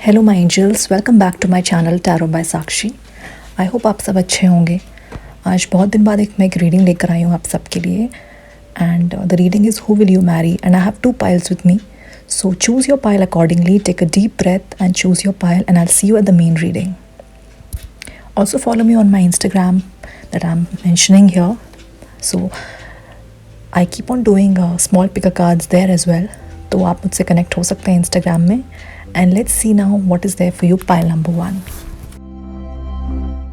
Hello my angels, welcome back to my channel tarot by Sakshi. I hope आप सब अच्छे होंगे। आज बहुत दिन बाद मैं एक रीडिंग लेकर आई हूँ आप सबके लिए and the reading is who will you marry and I have 2 piles with me. So choose your pile accordingly, take a deep breath and choose your pile and I see you at the main reading. Also follow me on my Instagram that I'm mentioning here. So I keep on doing small picker cards there as well. तो आप मुझसे connect हो सकते हैं Instagram में। And let's see now what is there for you, pile number 1.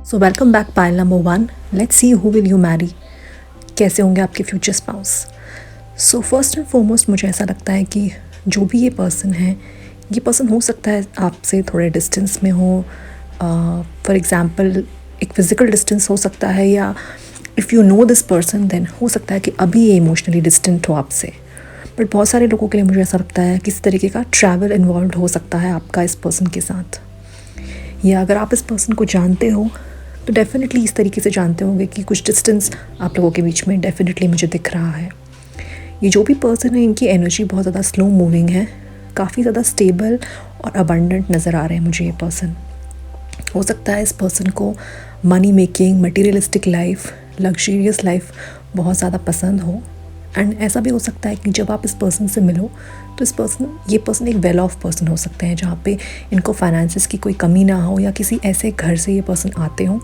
So welcome back pile number 1. Let's see who will you marry. कैसे होंगे आपके future spouse. So first and foremost मुझे ऐसा लगता है कि जो भी ये पर्सन है, ये पर्सन हो सकता है आपसे थोड़े डिस्टेंस में हो। फॉर एग्ज़ाम्पल एक फ़िज़िकल डिस्टेंस हो सकता है, या if you know this person then हो सकता है कि अभी ये इमोशनली डिस्टेंट हो आपसे। बट बहुत सारे लोगों के लिए मुझे ऐसा लगता है किसी तरीके का ट्रैवल इन्वॉल्व हो सकता है आपका इस पर्सन के साथ। या अगर आप इस पर्सन को जानते हो तो डेफिनेटली इस तरीके से जानते होंगे कि कुछ डिस्टेंस आप लोगों के बीच में डेफिनेटली मुझे दिख रहा है। ये जो भी पर्सन है, इनकी एनर्जी बहुत ज़्यादा स्लो मूविंग है, काफ़ी ज़्यादा स्टेबल और अबंडेंट नज़र आ रहे हैं मुझे ये पर्सन। हो सकता है इस पर्सन को money making, materialistic life, luxurious life बहुत ज़्यादा पसंद हो। एंड ऐसा भी हो सकता है कि जब आप इस पर्सन से मिलो तो ये पर्सन एक वेल ऑफ पर्सन हो सकते हैं, जहाँ पे इनको फाइनेंसिस की कोई कमी ना हो, या किसी ऐसे घर से ये पर्सन आते हों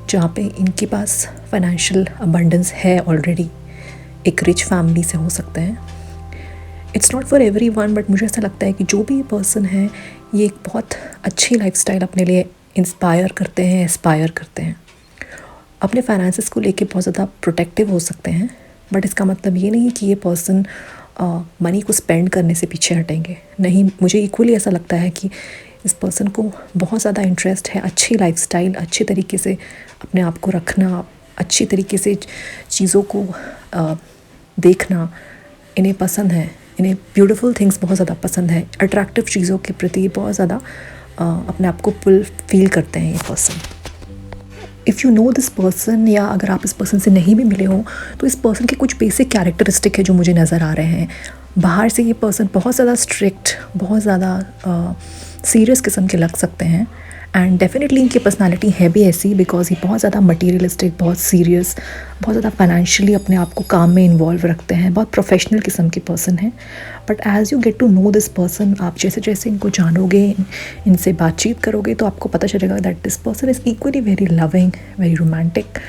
जहाँ पे इनके पास फाइनेंशियल अबंडेंस है ऑलरेडी। एक रिच फैमिली से हो सकते हैं। It's not for every one, but मुझे ऐसा लगता है कि जो भी ये पर्सन है, ये एक बहुत अच्छी लाइफस्टाइल अपने लिए इंस्पायर करते हैं, एस्पायर करते हैं। अपने फाइनेंसिस को लेके बहुत ज़्यादा प्रोटेक्टिव हो सकते हैं, बट इसका मतलब ये नहीं कि ये पर्सन मनी को स्पेंड करने से पीछे हटेंगे। नहीं, मुझे इक्वली ऐसा लगता है कि इस पर्सन को बहुत ज़्यादा इंटरेस्ट है अच्छी लाइफस्टाइल, अच्छे तरीके से अपने आप को रखना, अच्छी तरीके से चीज़ों को देखना इन्हें पसंद है। इन्हें ब्यूटीफुल थिंग्स बहुत ज़्यादा पसंद है। अट्रैक्टिव चीज़ों के प्रति बहुत ज़्यादा अपने आप को पुल फील करते हैं ये person. If you know this person, या अगर आप इस पर्सन से नहीं भी मिले हो तो इस पर्सन के कुछ बेसिक कैरेक्टरिस्टिक है जो मुझे नज़र आ रहे हैं। बाहर से ये पर्सन बहुत ज़्यादा स्ट्रिक्ट, बहुत ज़्यादा सीरियस किस्म के लग सकते हैं। एंड डेफिनेटली इनकी पर्सनालिटी है भी ऐसी, बिकॉज ये बहुत ज़्यादा मटीरियलिस्टिक, बहुत सीरियस, बहुत ज़्यादा फाइनेंशियली अपने आप को काम में इन्वॉल्व रखते हैं, बहुत प्रोफेशनल किस्म के पर्सन हैं। But as you get to know this person, आप जैसे जैसे इनको जानोगे, इनसे बातचीत करोगे, तो आपको पता चलेगा that this person is equally very loving, very romantic.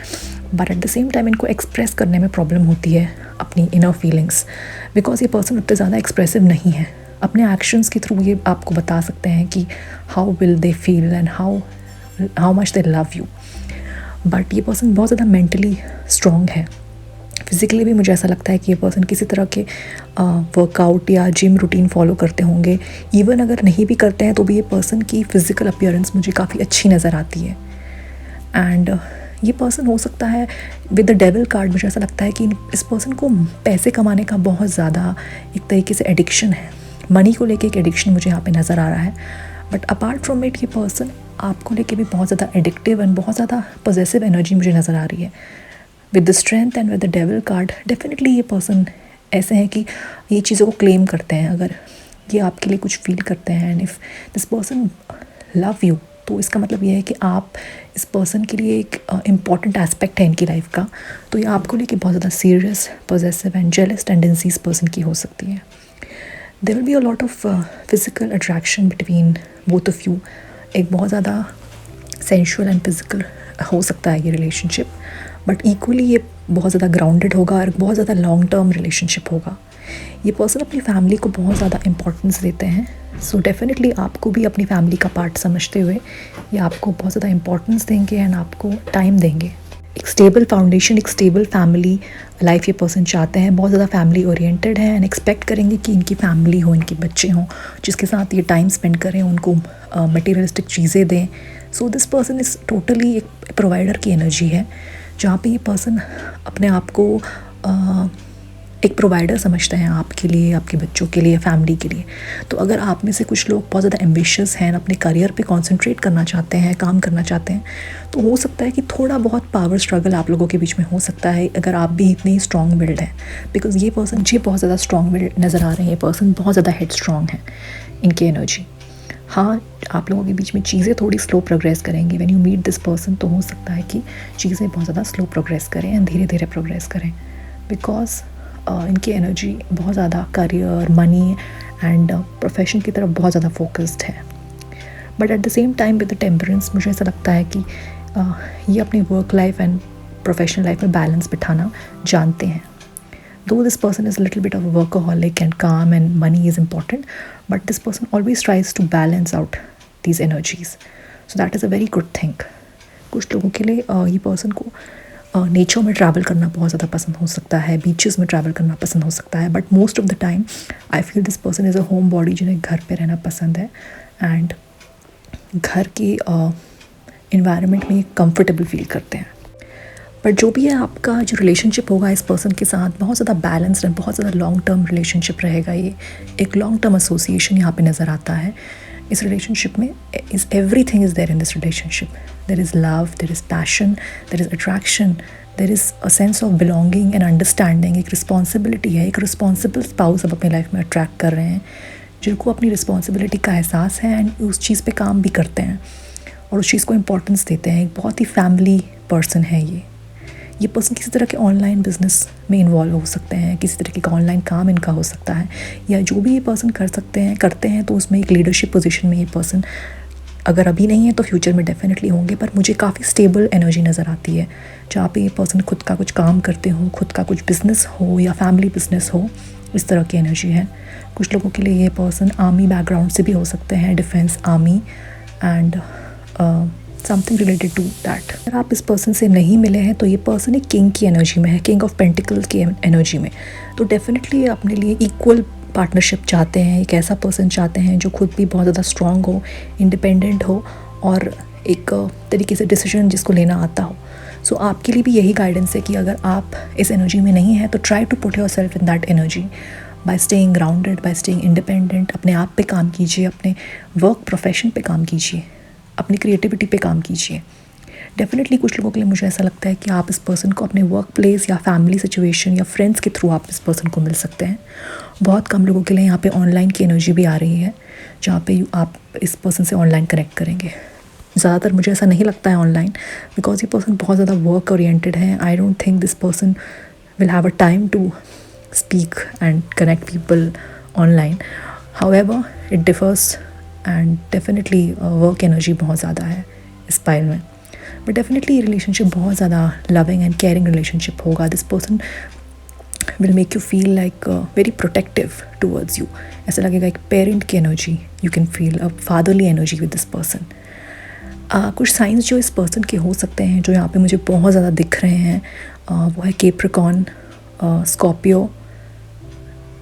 But at the same time इनको एक्सप्रेस करने में प्रॉब्लम होती है अपनी इनर फीलिंग्स, बिकॉज ये पर्सन उतने ज़्यादा एक्सप्रेसिव नहीं है। अपने एक्शंस के थ्रू ये आपको बता सकते हैं कि how will they feel and how much they love you. But ये पर्सन बहुत ज़्यादा मेंटली स्ट्रॉन्ग है। फिज़िकली भी मुझे ऐसा लगता है कि ये पर्सन किसी तरह के वर्कआउट या जिम रूटीन फॉलो करते होंगे। इवन अगर नहीं भी करते हैं तो भी ये पर्सन की फ़िज़िकल अपीयरेंस मुझे काफ़ी अच्छी नज़र आती है। एंड ये पर्सन हो सकता है विद द डेविल कार्ड, मुझे ऐसा लगता है कि इस पर्सन को पैसे कमाने का बहुत ज़्यादा एक तरीके से एडिक्शन है। मनी को लेके एक एडिक्शन मुझे यहाँ पे नज़र आ रहा है। बट अपार्ट फ्रॉम इट, ये पर्सन आपको लेके भी बहुत ज़्यादा एडिक्टिव एंड बहुत ज़्यादा पॉजिटिव एनर्जी मुझे नज़र आ रही है। With the strength and with the devil card, definitely ये पर्सन ऐसे हैं कि ये चीज़ों को क्लेम करते हैं। अगर ये आपके लिए कुछ फील करते हैं and if this person love you, तो इसका मतलब ये है कि आप इस पर्सन के लिए एक इम्पॉर्टेंट एस्पेक्ट है इनकी लाइफ का। तो ये आपको लेके बहुत ज़्यादा serious, positive and jealous tendencies person की हो सकती है। There will be a lot of physical attraction between both of you. एक बहुत ज़्यादा सेंशुअल एंड फिज़िकल हो सकता है ये रिलेशनशिप, बट इक्वली ये बहुत ज़्यादा ग्राउंडेड होगा और बहुत ज़्यादा लॉन्ग टर्म रिलेशनशिप होगा। ये पर्सन अपनी फैमिली को बहुत ज़्यादा इंपॉर्टेंस देते हैं। सो डेफिनेटली आपको भी अपनी फैमिली का पार्ट समझते हुए ये आपको बहुत ज़्यादा इंपॉर्टेंस देंगे एंड आपको टाइम देंगे। एक स्टेबल फाउंडेशन, एक स्टेबल फैमिली लाइफ ये पर्सन चाहते हैं। बहुत ज़्यादा फैमिली ओरिएंटेड है एंड एक्सपेक्ट करेंगे कि इनकी फैमिली हो, इनके बच्चे हों जिसके साथ ये टाइम स्पेंड करें, उनको मटीरियलिस्टिक चीज़ें दें। So this person is totally एक प्रोवाइडर की एनर्जी है, जहाँ पे ये पर्सन अपने आप को एक प्रोवाइडर समझते हैं आपके लिए, आपके बच्चों के लिए, फैमिली के लिए। तो अगर आप में से कुछ लोग बहुत ज़्यादा एम्बिशियस हैं, अपने करियर पे कंसंट्रेट करना चाहते हैं, काम करना चाहते हैं, तो हो सकता है कि थोड़ा बहुत पावर स्ट्रगल आप लोगों के बीच में हो सकता है, अगर आप भी इतने ही स्ट्रॉन्ग विल्ड हैं। बिकॉज ये पर्सन बहुत ज़्यादा स्ट्रॉन्ग विल्ड नज़र आ रहे हैं। ये पर्सन बहुत ज़्यादा हेड स्ट्रॉन्ग है, इनकी एनर्जी। हाँ, आप लोगों के बीच में चीज़ें थोड़ी स्लो प्रोग्रेस करेंगी when you meet this person, तो हो सकता है कि चीज़ें बहुत ज़्यादा स्लो प्रोग्रेस करें एंड धीरे धीरे प्रोग्रेस करें, बिकॉज इनकी एनर्जी बहुत ज़्यादा करियर, मनी एंड प्रोफेशन की तरफ बहुत ज़्यादा फोकस्ड है। But at the same time with the temperance मुझे ऐसा लगता है कि ये अपनी work life and professional life में बैलेंस बिठाना जानते हैं। Though this person is a little bit of a workaholic and calm and money is important, but this person always tries to balance out these energies. So that is a very good thing. कुछ लोगों के लिए ये person को nature में travel करना बहुत ज़्यादा पसंद हो सकता है, बीचेस में ट्रैवल करना पसंद हो सकता है, but most of the time I feel this person is a home body, जिन्हें घर पे रहना पसंद है एंड घर की इन्वायरमेंट में कंफर्टेबल फील करते हैं। बट जो भी है, आपका जो रिलेशनशिप होगा इस पर्सन के साथ बहुत ज़्यादा बैलेंस्ड एंड बहुत ज़्यादा लॉन्ग टर्म रिलेशनशिप रहेगा। ये एक लॉन्ग टर्म एसोसिएशन यहाँ पे नज़र आता है। इस रिलेशनशिप में is everything is there in this relationship. There is love, there is passion, there is attraction, there is a sense of belonging and understanding. एक रिस्पॉन्सिबिलिटी है, एक रिस्पॉन्सिबल स्पाउस अब अपनी लाइफ में अट्रैक्ट कर रहे हैं, जिनको अपनी रिस्पॉन्सिबिलिटी का एहसास है एंड उस चीज़ पे काम भी करते हैं और उस चीज़ को इम्पोर्टेंस देते हैं। एक बहुत ही फैमिली पर्सन है ये पर्सन किसी तरह के ऑनलाइन बिजनेस में इन्वॉल्व हो सकते हैं, किसी तरीके का ऑनलाइन काम इनका हो सकता है, या जो भी ये पर्सन करते हैं तो उसमें एक लीडरशिप पोजीशन में ये पर्सन अगर अभी नहीं है तो फ्यूचर में डेफिनेटली होंगे। पर मुझे काफ़ी स्टेबल एनर्जी नज़र आती है, जहाँ पे ये पर्सन खुद का कुछ काम करते हो, खुद का कुछ बिज़नेस हो या फैमिली बिज़नेस हो, इस तरह की एनर्जी है। कुछ लोगों के लिए ये पर्सन आर्मी बैकग्राउंड से भी हो सकते हैं, defence, army and something related to that. अगर आप इस पर्सन से नहीं मिले हैं तो ये पर्सन एक किंग की एनर्जी में है, किंग ऑफ पेंटिकल्स की एनर्जी में। तो डेफिनेटली अपने लिए इक्वल पार्टनरशिप चाहते हैं, एक ऐसा पर्सन चाहते हैं जो खुद भी बहुत ज़्यादा स्ट्रॉन्ग हो, इंडिपेंडेंट हो और एक तरीके से डिसीजन जिसको लेना आता हो। सो आपके लिए भी यही गाइडेंस है कि अगर आप इस एनर्जी में नहीं हैं तो try to put yourself in that energy by staying grounded, by staying independent. अपने आप पे काम कीजिए, अपने वर्क प्रोफेशन पे काम कीजिए, अपनी क्रिएटिविटी पे काम कीजिए। डेफिनेटली कुछ लोगों के लिए मुझे ऐसा लगता है कि आप इस पर्सन को अपने वर्क प्लेस या फैमिली सिचुएशन या फ्रेंड्स के थ्रू आप इस पर्सन को मिल सकते हैं। बहुत कम लोगों के लिए यहाँ पे ऑनलाइन की एनर्जी भी आ रही है, जहाँ पे आप इस पर्सन से ऑनलाइन कनेक्ट करेंगे। ज़्यादातर मुझे ऐसा नहीं लगता है ऑनलाइन, बिकॉज ये पर्सन बहुत ज़्यादा वर्क ओरिएंटेड है। I don't think this person will have a time to speak and connect people online. However it differs and definitely work energy बहुत ज़्यादा है इस पाइल में, बट डेफिनेटली ये रिलेशनशिप बहुत ज़्यादा लविंग एंड केयरिंग रिलेशनशिप होगा। This person will make you feel like very protective towards you. ऐसा लगेगा एक पेरेंट की energy you can feel, a fatherly energy with this person. कुछ साइंस जो इस पर्सन के हो सकते हैं जो यहाँ पे मुझे बहुत ज़्यादा दिख रहे हैं, वो है Capricorn, Scorpio,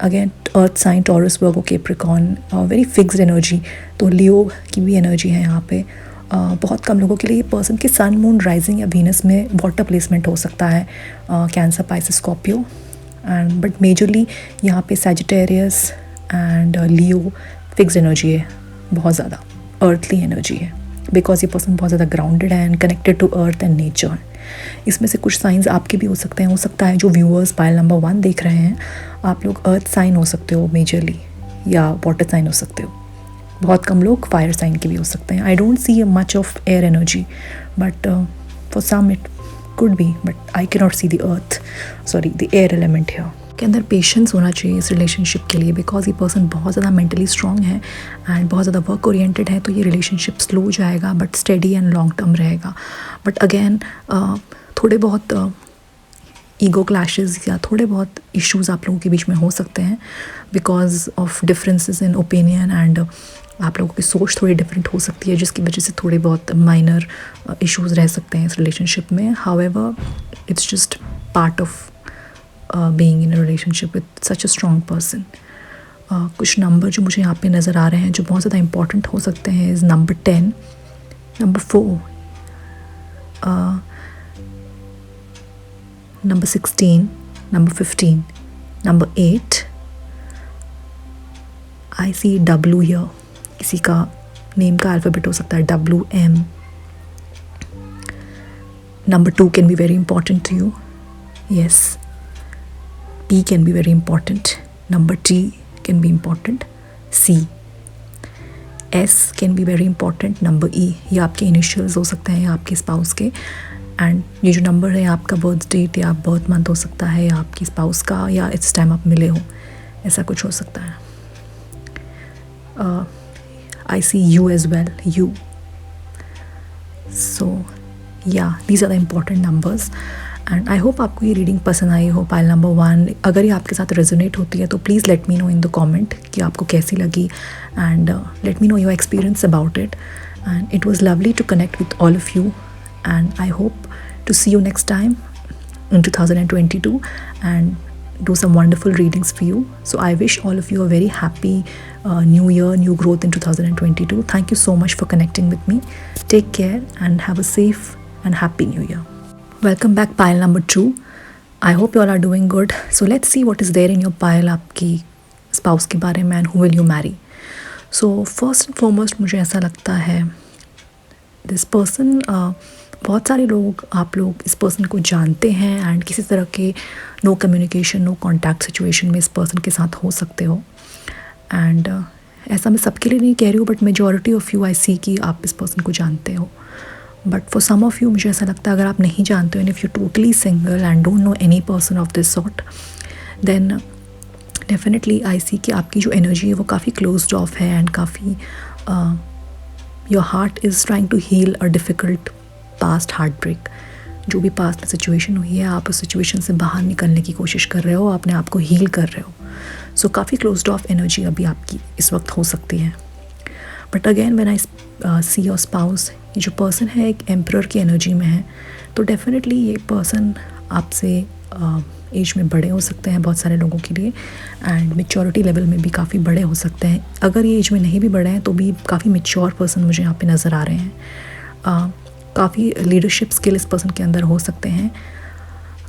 again earth sign, Taurus, Virgo, Capricorn, very fixed energy. तो लियो की भी एनर्जी है यहाँ पे। बहुत कम लोगों के लिए ये पर्सन के सन, मून, राइजिंग या वीनस में वाटर प्लेसमेंट हो सकता है, Cancer, Pisces, Scorpio and but majorly यहाँ पे Sagittarius and Leo fixed energy है, बहुत ज़्यादा अर्थली एनर्जी है, बिकॉज ये पर्सन बहुत ज़्यादा ग्राउंडेड है and connected to earth and nature है। इसमें से कुछ साइंस आपके भी हो सकते हैं। हो सकता है जो व्यूअर्स पाइल नंबर 1 देख रहे हैं, आप लोग अर्थ साइन हो सकते हो मेजरली, या वाटर साइन हो सकते हो। बहुत कम लोग फायर साइन के भी हो सकते हैं। I don't see much of air energy, but for some it could be, but I can not see the air element here. के अंदर पेशेंस होना चाहिए इस रिलेशनशिप के लिए, बिकॉज ये पर्सन बहुत ज़्यादा मेंटली स्ट्रॉन्ग है एंड बहुत ज़्यादा वर्क ओरिएंटेड है। तो ये रिलेशनशिप स्लो जाएगा but steady and long term रहेगा। बट अगेन थोड़े बहुत ईगो क्लैशेस या थोड़े बहुत इश्यूज़ आप लोगों के बीच में हो सकते हैं, because of differences in opinion and आप लोगों की सोच थोड़ी डिफरेंट हो सकती है, जिसकी वजह से थोड़े बहुत माइनर इश्यूज़ रह सकते हैं इस रिलेशनशिप में। However it's just part of being in a relationship with such a strong person. कुछ नंबर जो मुझे यहाँ पे नज़र आ रहे हैं जो बहुत ज़्यादा इम्पॉर्टेंट हो सकते हैं is number 10, number 4, number 16, number 15, number 8। I see W here, किसी का नेम का अल्फ़ाबेट हो सकता है WM। Number 2 can be very important to you, yes. P can be very important. Number T can be important. C. S can be very important, number ई, ये आपके initials हो सकते हैं या आपके स्पाउस के। एंड ये जो नंबर है आपका बर्थ डेट या बर्थ मंथ हो सकता है या आपकी स्पाउस का, या इस टाइम आप मिले हो, ऐसा कुछ हो सकता है। I see you as well, you. So yeah, these are the important numbers. And I hope आपको ये रीडिंग पसंद आई हो, पाइल नंबर 1। अगर ये आपके साथ रेजोनेट होती है तो please let me know in the comment कि आपको कैसी लगी, and let me know your experience about it. And it was lovely to connect with all of you, and I hope to see you next time in 2022 and do some wonderful readings for you. So I wish all of you a very happy new year, new growth in 2022. Thank you so much for connecting with me. Take care and have a safe and happy new year. Welcome back, pile number 2. I hope you all are doing good. So let's see what is there in your pile आपकी spouse के बारे में and who will you marry. So first and foremost मुझे ऐसा लगता है this person बहुत सारे लोग, आप लोग इस पर्सन को जानते हैं एंड किसी तरह के no communication, no contact situation में इस पर्सन के साथ हो सकते हो। एंड ऐसा मैं सबके लिए नहीं कह रही हूँ, but majority of you I see कि आप इस पर्सन को जानते हो। But for some of you मुझे ऐसा लगता है अगर आप नहीं जानते हो and if you totally single and don't know any person of this sort, then definitely I see कि आपकी जो एनर्जी है वो काफ़ी क्लोज्ड ऑफ है एंड काफ़ी your heart is trying to heal a difficult past heart break. जो भी पास्ट में सिचुएशन हुई है, आप उस सिचुएशन से बाहर निकलने की कोशिश कर रहे हो, अपने आप को हील कर रहे हो। सो काफ़ी क्लोज्ड ऑफ एनर्जी अभी आपकी इस वक्त हो सकती है। But again when I see your spouse, ये जो पर्सन है एक एम्परर की एनर्जी में है, तो डेफिनेटली ये पर्सन आपसे एज में बड़े हो सकते हैं बहुत सारे लोगों के लिए, एंड मेच्योरिटी लेवल में भी काफ़ी बड़े हो सकते हैं। अगर ये एज में नहीं भी बड़े हैं तो भी काफ़ी मेच्योर पर्सन मुझे यहाँ पे नज़र आ रहे हैं। काफ़ी लीडरशिप स्किल इस पर्सन के अंदर हो सकते हैं,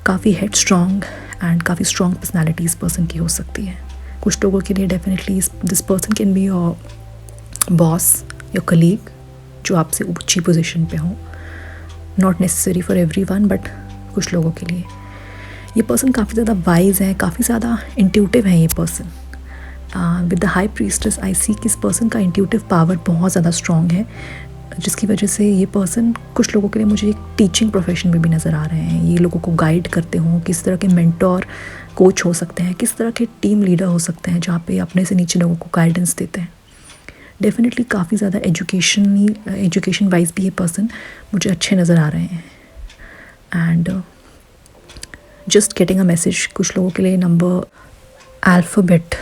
काफ़ी हेड स्ट्रॉन्ग एंड काफ़ी स्ट्रॉन्ग पर्सनालिटी इस पर्सन की हो सकती है। कुछ लोगों के लिए definitely this person can be your boss, your colleague, जो आपसे ऊंची पोजीशन पे हो। Not necessary for everyone, but कुछ लोगों के लिए ये पर्सन काफ़ी ज़्यादा वाइज है, काफ़ी ज़्यादा इंट्यूटिव है ये person. With the high priestess I see कि इस पर्सन का इंट्यूटिव पावर बहुत ज़्यादा स्ट्रॉन्ग है, जिसकी वजह से ये पर्सन कुछ लोगों के लिए मुझे एक टीचिंग प्रोफेशन में भी नज़र आ रहे हैं। ये लोगों को गाइड करते हों, किस तरह के मेंटोर कोच हो सकते हैं, किस तरह के टीम लीडर हो सकते हैं जहाँ पे अपने से नीचे लोगों को गाइडेंस देते हैं। डेफिनेटली काफ़ी ज़्यादा एजुकेशन वाइज भी ये पर्सन मुझे अच्छे नज़र आ रहे हैं। And just getting a message, कुछ लोगों के लिए alphabet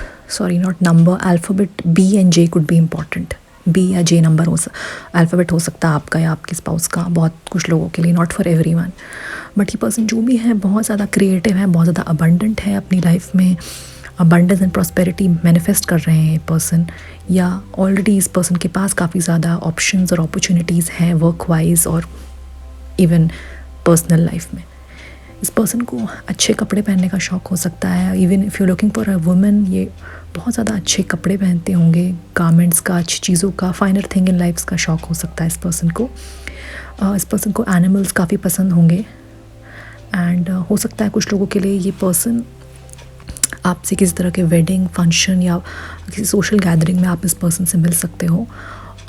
B and J could be important. B या J नंबर अल्फ़ाबेट हो सकता है आपका या आपके स्पाउस का, बहुत कुछ लोगों के लिए, नॉट फॉर एवरीवन। बट ये पर्सन जो भी है बहुत ज़्यादा क्रिएटिव है, बहुत ज़्यादा अबंडेंट है, अपनी लाइफ में अबंडेंस एंड प्रॉस्पेरिटी मैनिफेस्ट कर रहे हैं ये पर्सन, या ऑलरेडी इस पर्सन के पास काफ़ी ज़्यादा ऑप्शंस और अपॉर्चुनिटीज़ हैं वर्क वाइज और इवन पर्सनल लाइफ में। इस पर्सन को अच्छे कपड़े पहनने का शौक़ हो सकता है। Even if you looking for a woman, ये बहुत ज़्यादा अच्छे कपड़े पहनते होंगे, गारमेंट्स का, अच्छी चीज़ों का, फाइनर थिंग इन लाइफ्स का शौक़ हो सकता है इस पर्सन को। इस पर्सन को एनिमल्स काफ़ी पसंद होंगे, एंड हो सकता है कुछ लोगों के लिए ये पर्सन आपसे किसी तरह के वेडिंग फंक्शन या किसी सोशल गैदरिंग में आप इस पर्सन से मिल सकते हो।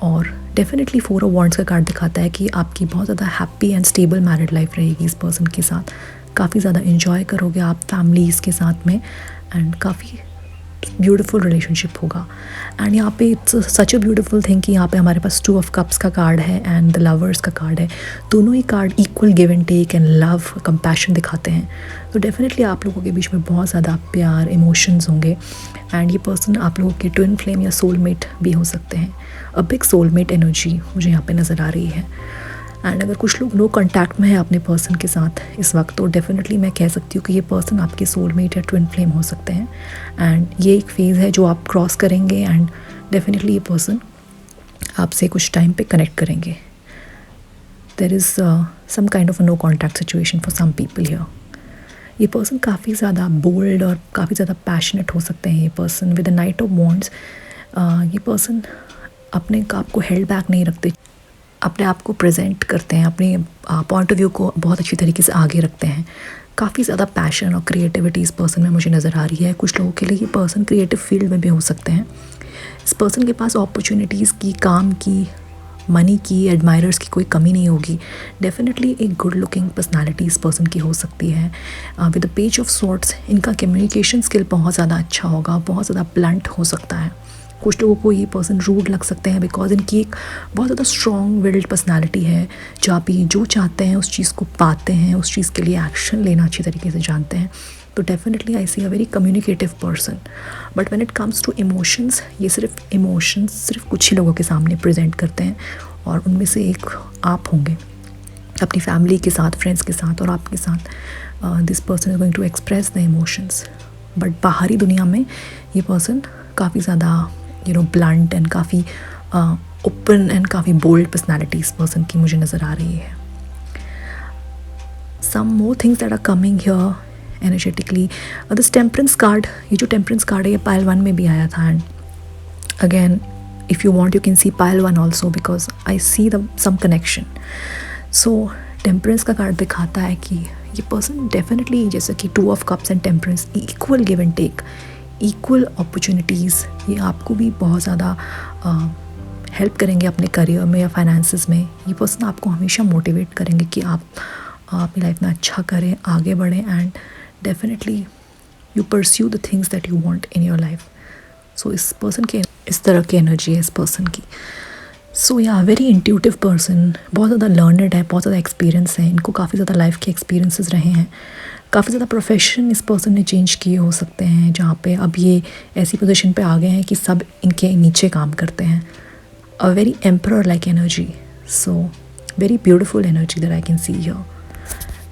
और डेफिनेटली 4 ऑफ वॉन्ड्स का कार्ड दिखाता है कि आपकी बहुत ज़्यादा happy and stable married life रहेगी इस पर्सन के साथ। काफ़ी ज़्यादा इन्जॉय करोगे आप फैमिलीज़ के साथ में, एंड काफ़ी ब्यूटीफुल रिलेशनशिप होगा। एंड यहाँ पे it's such a beautiful thing कि यहाँ पे हमारे पास 2 ऑफ कप्स का कार्ड है एंड द लवर्स का कार्ड है। दोनों ही card equal give and take and love, compassion दिखाते हैं। तो डेफिनेटली आप लोगों के बीच में बहुत ज़्यादा प्यार, इमोशंस होंगे, एंड ये पर्सन आप लोगों के ट्विन फ्लेम या सोलमेट भी हो सकते हैं। अ बिग सोलमेट एनर्जी मुझे यहाँ पे नज़र आ रही है। एंड अगर कुछ लोग नो कॉन्टैक्ट में है अपने पर्सन के साथ इस वक्त, तो डेफिनेटली मैं कह सकती हूँ कि ये पर्सन आपके सोलमेट या ट्विन फ्लेम हो सकते हैं। एंड ये एक फेज़ है जो आप क्रॉस करेंगे, एंड डेफिनेटली ये पर्सन आपसे कुछ टाइम पे कनेक्ट करेंगे। There is some kind of a no contact situation for some people here. ये पर्सन काफ़ी ज़्यादा बोल्ड और काफ़ी ज़्यादा पैशनेट हो सकते हैं। ये person with the night of wands, ये पर्सन अपने आप को हेल्ड बैक नहीं रखते, अपने आप को प्रेजेंट करते हैं, अपने पॉइंट ऑफ व्यू को बहुत अच्छी तरीके से आगे रखते हैं। काफ़ी ज़्यादा पैशन और क्रिएटिविटी इस पर्सन में मुझे नज़र आ रही है। कुछ लोगों के लिए ये पर्सन क्रिएटिव फील्ड में भी हो सकते हैं। इस पर्सन के पास अपॉर्चुनिटीज़ की, काम की, मनी की, एडमायरर्स की कोई कमी नहीं होगी। डेफिनेटली एक गुड लुकिंग पर्सनालिटी इस पर्सन की हो सकती है। With the page of swords इनका कम्युनिकेशन स्किल बहुत ज़्यादा अच्छा होगा, बहुत ज़्यादा ब्लंट हो सकता है। कुछ लोगों को ये पर्सन रूड लग सकते हैं बिकॉज इनकी एक बहुत ज़्यादा स्ट्रॉन्ग विल्ड पर्सनालिटी है, जहाँ पे जो चाहते हैं उस चीज़ को पाते हैं, उस चीज़ के लिए एक्शन लेना अच्छी तरीके से जानते हैं। तो definitely I see a very communicative person. But when it comes to emotions, ये सिर्फ इमोशंस सिर्फ कुछ ही लोगों के सामने प्रेजेंट करते हैं, और उनमें से एक आप होंगे अपनी फैमिली के साथ, फ्रेंड्स के साथ और आपके साथ। This person is going to express the emotions, but बाहरी दुनिया में ये पर्सन काफ़ी ज़्यादा ब्लंट एंड काफ़ी ओपन एंड काफ़ी बोल्ड पर्सनैलिटी इस पर्सन की मुझे नज़र आ रही है। Some more things that are coming here energetically, this temperance card, ये जो टेम्परेंस कार्ड है ये पाइल 1 में भी आया था, and again if you want you can see pile 1 also because I see some connection. So temperance का card दिखाता है कि ये पर्सन डेफिनेटली, जैसे कि 2 of cups and Temperance, equal give and take, equal opportunities, ये आपको भी बहुत ज़्यादा हेल्प करेंगे अपने करियर में या फाइनेंसिस में। ये पर्सन आपको हमेशा मोटिवेट करेंगे कि आप अपनी लाइफ में अच्छा करें, आगे बढ़ें, and definitely you pursue the things that you want in your life. So इस पर्सन के इस तरह की एनर्जी है इस पर्सन की। सो या वेरी इंट्यूटिव पर्सन, बहुत ज़्यादा लर्नड है, बहुत ज़्यादा एक्सपीरियंस है, इनको काफ़ी ज़्यादा लाइफ के एक्सपीरियंसेस रहे हैं। काफ़ी ज़्यादा प्रोफेशन इस पर्सन ने चेंज किए हो सकते हैं, जहाँ पे अब ये ऐसी पोजीशन पे आ गए हैं कि सब इनके नीचे काम करते हैं। A very emperor like energy, so very beautiful energy that I can see here.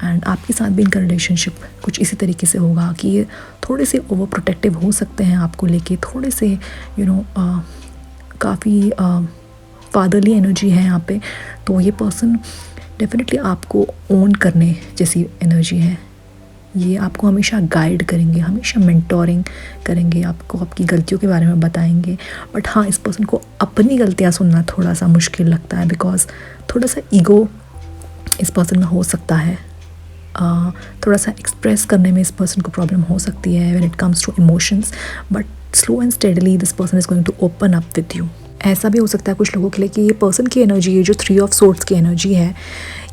And आपके साथ भी इनका रिलेशनशिप कुछ इसी तरीके से होगा कि ये थोड़े से ओवर प्रोटेक्टिव हो सकते हैं आपको लेके, थोड़े से काफ़ी फादरली एनर्जी है यहाँ पे। तो ये पर्सन डेफिनेटली आपको ओन करने जैसी एनर्जी है, ये आपको हमेशा गाइड करेंगे, हमेशा मेंटोरिंग करेंगे, आपको आपकी गलतियों के बारे में बताएंगे। बट हाँ, इस पर्सन को अपनी गलतियाँ सुनना थोड़ा सा मुश्किल लगता है बिकॉज थोड़ा सा ईगो इस पर्सन में हो सकता है, थोड़ा सा एक्सप्रेस करने में इस पर्सन को प्रॉब्लम हो सकती है when it comes to emotions. But slow and steadily this person is going to open up with you. ऐसा भी हो सकता है कुछ लोगों के लिए कि ये पर्सन की एनर्जी, ये जो 3 of Swords की एनर्जी है,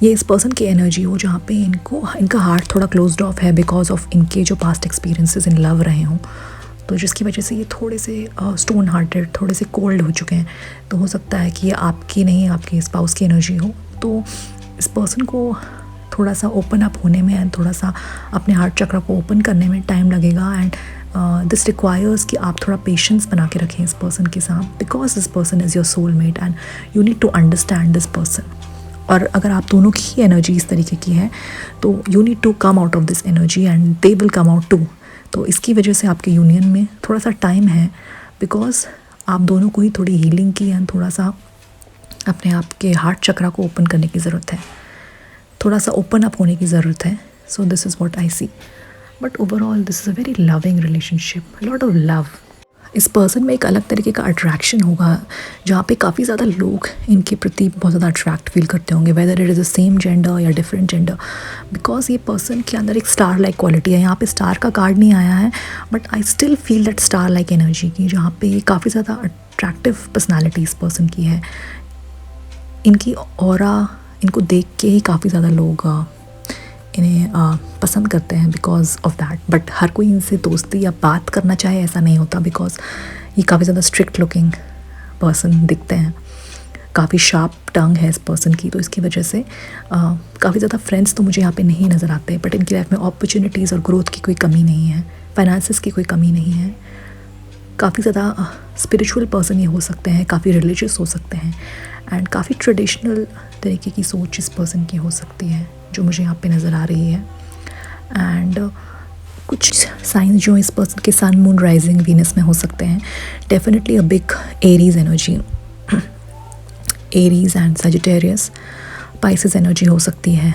ये इस पर्सन की एनर्जी हो जहाँ पे इनका हार्ट थोड़ा क्लोज्ड ऑफ है बिकॉज ऑफ इनके जो पास्ट एक्सपीरियंसेस इन लव रहे हों, तो जिसकी वजह से ये थोड़े से स्टोन हार्टेड, थोड़े से कोल्ड हो चुके हैं। तो हो सकता है कि ये आपकी नहीं, आपके स्पाउस की एनर्जी हो। तो इस पर्सन को थोड़ा सा ओपन अप होने में एंड थोड़ा सा अपने हार्ट चक्र को ओपन करने में टाइम लगेगा, एंड दिस रिक्वायर्स कि आप थोड़ा पेशेंस बना के रखें इस पर्सन के साथ because this person is your soulmate and you need to understand this person. और अगर आप दोनों की ही एनर्जी इस तरीके की है तो you need to come out of this energy and they will come out too. तो इसकी वजह से आपके यूनियन में थोड़ा सा टाइम है बिकॉज आप दोनों को ही थोड़ी हीलिंग की एंड थोड़ा सा अपने आप के हार्ट चक्रा को ओपन करने की ज़रूरत है, थोड़ा सा ओपन अप होने की ज़रूरत है। So this is what I see. But overall this is a very loving relationship, lot of love. इस पर्सन में एक अलग तरीके का अट्रैक्शन होगा जहाँ पे काफ़ी ज़्यादा लोग इनके प्रति बहुत ज़्यादा अट्रैक्ट फील करते होंगे, whether it is the same gender या डिफरेंट जेंडर, बिकॉज ये पर्सन के अंदर एक स्टार लाइक क्वालिटी है। यहाँ पे स्टार का कार्ड नहीं आया है but I still feel that star like energy की, जहाँ पे काफ़ी ज़्यादा अट्रैक्टिव पर्सनैलिटी इस पर्सन की है। इनकी ऑरा, इनको देख के ही काफ़ी ज़्यादा लोग इन्हें पसंद करते हैं बिकॉज ऑफ दैट। बट हर कोई इनसे दोस्ती या बात करना चाहे ऐसा नहीं होता बिकॉज ये काफ़ी ज़्यादा स्ट्रिक्ट लुकिंग पर्सन दिखते हैं, काफ़ी शार्प टंग है इस पर्सन की। तो इसकी वजह से काफ़ी ज़्यादा फ्रेंड्स तो मुझे यहाँ पे नहीं नज़र आते, बट इनकी लाइफ में अपॉर्चुनिटीज़ और ग्रोथ की कोई कमी नहीं है, फाइनेंसिस की कोई कमी नहीं है। काफ़ी ज़्यादा स्पिरिचुअल पर्सन ये हो सकते हैं, काफ़ी रिलीजियस हो सकते हैं एंड काफ़ी ट्रेडिशनल तरीके की सोच इस पर्सन की हो सकती है जो मुझे यहाँ पे नज़र आ रही है। एंड कुछ साइंस जो इस पर्सन के सन, मून, राइजिंग, वीनस में हो सकते हैं, definitely a big Aries energy, Aries and Sagittarius, Pisces energy हो सकती है।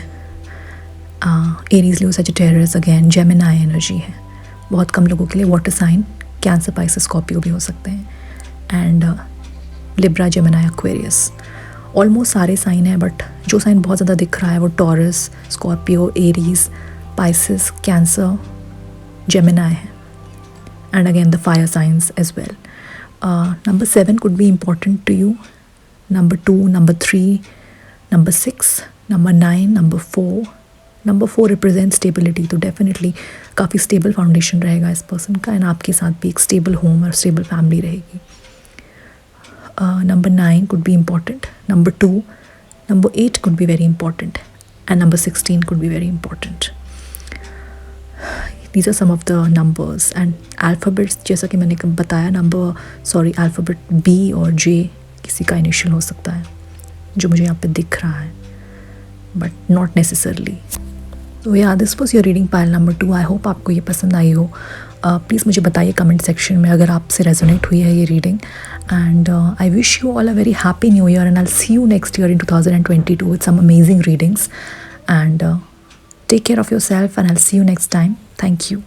Aries, Leo, Sagittarius, again Gemini energy है। बहुत कम लोगों के लिए water sign, Cancer, Pisces, Scorpio भी हो सकते हैं and Libra, Gemini, Aquarius. Almost सारे साइन हैं बट जो साइन बहुत ज़्यादा दिख रहा है वो Taurus, Scorpio, Aries, Pisces, Cancer, Gemini है and again the fire signs as well. Number 7 could be important to you. Number 2, number 3, number 6, number 9, number 4. Number 4 represent stability, तो डेफिनेटली काफ़ी स्टेबल फाउंडेशन रहेगा इस पर्सन का, and आपके साथ भी एक स्टेबल होम और स्टेबल फैमिली रहेगी. Number 9 could be important. Number 2, number 8 could be very important, and number 16 could be very important. These are some of the numbers and alphabets. जैसा कि मैंने बताया, alphabet B और J किसी का initial हो सकता है, जो मुझे यहाँ पे दिख रहा है, but not necessarily. तो या this was your reading pile number 2. I hope आपको ये पसंद आई हो. प्लीज़ मुझे बताइए कमेंट सेक्शन में अगर आपसे रेजोनेट हुई है ये reading. And I wish you all a very happy new year, and I will see you next year in 2022 with some amazing readings. And take care of yourself, and I'll see you next time. Thank you.